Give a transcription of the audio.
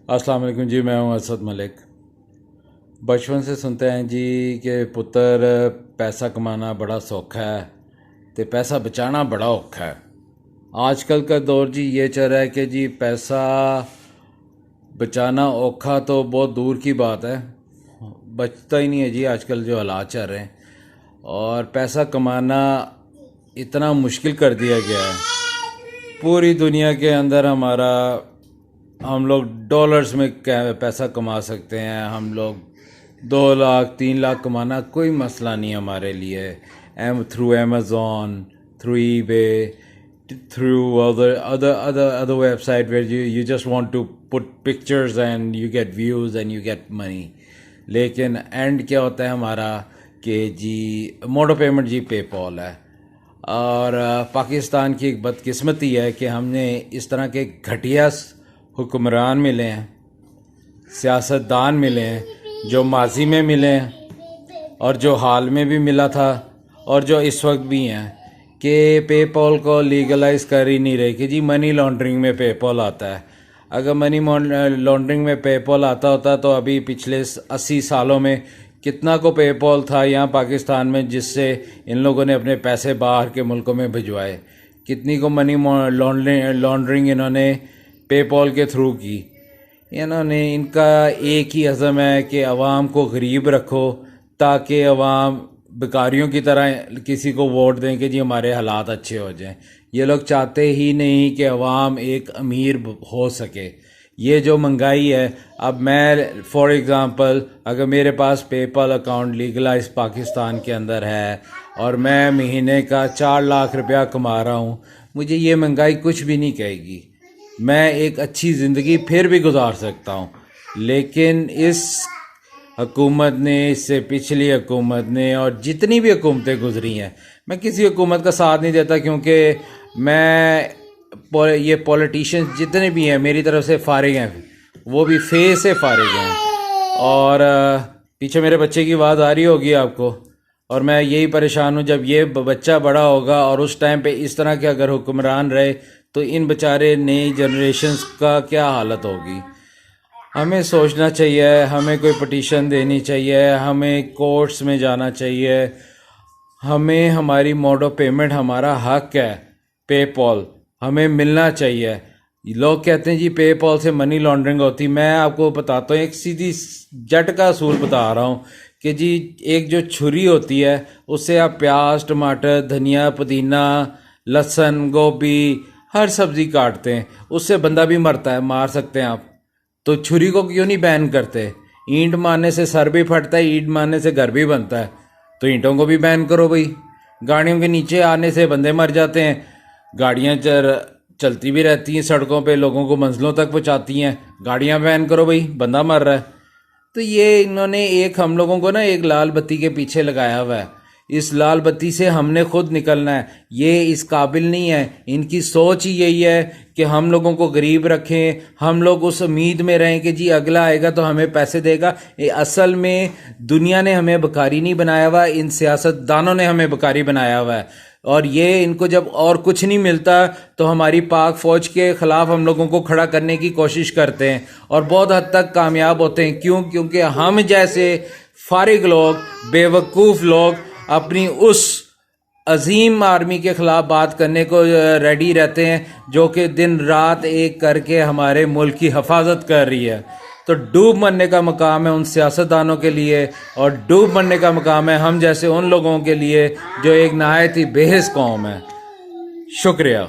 अस्सलाम वालेकुम जी। मैं हूं असद मलिक। बचपन से सुनते हैं जी कि पुत्र पैसा कमाना बड़ा सौखा है तो पैसा बचाना बड़ा औखा है। आजकल का दौर जी ये चल रहा है कि जी पैसा बचाना औखा तो बहुत दूर की बात है, बचता ही नहीं है जी आजकल जो हालात चल रहे हैं। और पैसा कमाना इतना मुश्किल कर दिया गया है पूरी दुनिया के अंदर। हम लोग डॉलर्स में पैसा कमा सकते हैं। हम लोग 2 लाख 3 लाख कमाना कोई मसला नहीं हमारे लिए। Through Amazon, through eBay, through other website where you just want to put pictures and you get views and you get money. लेकिन एंड क्या होता है हमारा कि जी mode of payment ji PayPal है। और पाकिस्तान की एक बदकिस्मती है कि हमने इस तरह के घटिया हुक्मरान मिले हैं, सियासतदान मिले हैं, जो माजी में मिले हैं और जो हाल में भी मिला था और जो इस वक्त भी हैं, कि पेपॉल को लीगलाइज कर ही नहीं रहे कि जी मनी लॉन्ड्रिंग में पेपॉल आता है। अगर मनी लॉन्ड्रिंग में पेपॉल आता होता तो अभी पिछले 80 सालों में कितना को पेपॉल था यहाँ पाकिस्तान में, जिससे इन लोगों ने अपने पैसे बाहर के मुल्कों में भिजवाए। कितनी को मनी लॉन्ड्रिंग इन्होंने पेपॉल के थ्रू की। इनका एक ही अज़म है कि अवाम को गरीब रखो ताकि अवाम भिखारियों की तरह किसी को वोट दें कि जी हमारे हालात अच्छे हो जाएं। ये लोग चाहते ही नहीं कि अवाम एक अमीर हो सके। ये जो महंगाई है, अब मैं फॉर एग्ज़ाम्पल अगर मेरे पास पेपल अकाउंट लीगलाइज पाकिस्तान के अंदर है और मैं महीने का 4 लाख रुपया कमा रहा हूँ, मुझे ये महंगाई कुछ भी नहीं कहेगी। मैं एक अच्छी ज़िंदगी फिर भी गुजार सकता हूँ। लेकिन इस हुकूमत ने, इससे पिछली हुकूमत ने और जितनी भी हुकूमतें गुजरी हैं, मैं किसी हुकूमत का साथ नहीं देता क्योंकि ये पॉलिटिशियंस जितने भी हैं मेरी तरफ से फारिग हैं, वो भी फे से फारिग हैं। और पीछे मेरे बच्चे की आवाज़ आ रही होगी आपको, और मैं यही परेशान हूँ जब ये बच्चा बड़ा होगा और उस टाइम पे इस तरह के अगर हुक्मरान रहे तो इन बेचारे नई जनरेशन्स का क्या हालत होगी। हमें सोचना चाहिए, हमें कोई पटिशन देनी चाहिए, हमें कोर्ट्स में जाना चाहिए, हमें हमारी मोड ऑफ पेमेंट, हमारा हक है पेपॉल, हमें मिलना चाहिए। लोग कहते हैं जी पेपॉल से मनी लॉन्ड्रिंग होती। मैं आपको बताता हूँ, एक सीधी जट का असूल बता रहा हूँ कि जी एक जो छुरी होती है उससे आप प्याज, टमाटर, धनिया, पुदीना, लहसुन, गोभी, हर सब्ज़ी काटते हैं, उससे बंदा भी मरता है, मार सकते हैं आप। तो छुरी को क्यों नहीं बैन करते? ईंट मारने से सर भी फटता है, ईंट मारने से घर भी बनता है, तो ईंटों को भी बैन करो भाई। गाड़ियों के नीचे आने से बंदे मर जाते हैं, गाड़ियाँ चलती भी रहती हैं सड़कों पे, लोगों को मंजिलों तक पहुँचाती हैं, गाड़ियाँ बैन करो भाई, बंदा मर रहा है। तो ये इन्होंने हम लोगों को ना एक लाल बत्ती के पीछे लगाया हुआ है। इस लाल बत्ती से हमने खुद निकलना है। ये इस काबिल नहीं है, इनकी सोच ही यही है कि हम लोगों को गरीब रखें, हम लोग उस उम्मीद में रहें कि जी अगला आएगा तो हमें पैसे देगा। असल में दुनिया ने हमें भिखारी नहीं बनाया हुआ, इन सियासतदानों ने हमें भिखारी बनाया हुआ है। और ये इनको जब और कुछ नहीं मिलता तो हमारी पाक फौज के ख़िलाफ़ हम लोगों को खड़ा करने की कोशिश करते हैं और बहुत हद तक कामयाब होते हैं। क्यों? क्योंकि हम जैसे फारिग लोग, बेवकूफ़ लोग अपनी उस अजीम आर्मी के ख़िलाफ़ बात करने को रेडी रहते हैं जो कि दिन रात एक करके हमारे मुल्क की हिफाजत कर रही है। तो डूब मरने का मकाम है उन सियासतदानों के लिए, और डूब मरने का मकाम है हम जैसे उन लोगों के लिए जो एक नहायत ही बेहिस कौम है। शुक्रिया।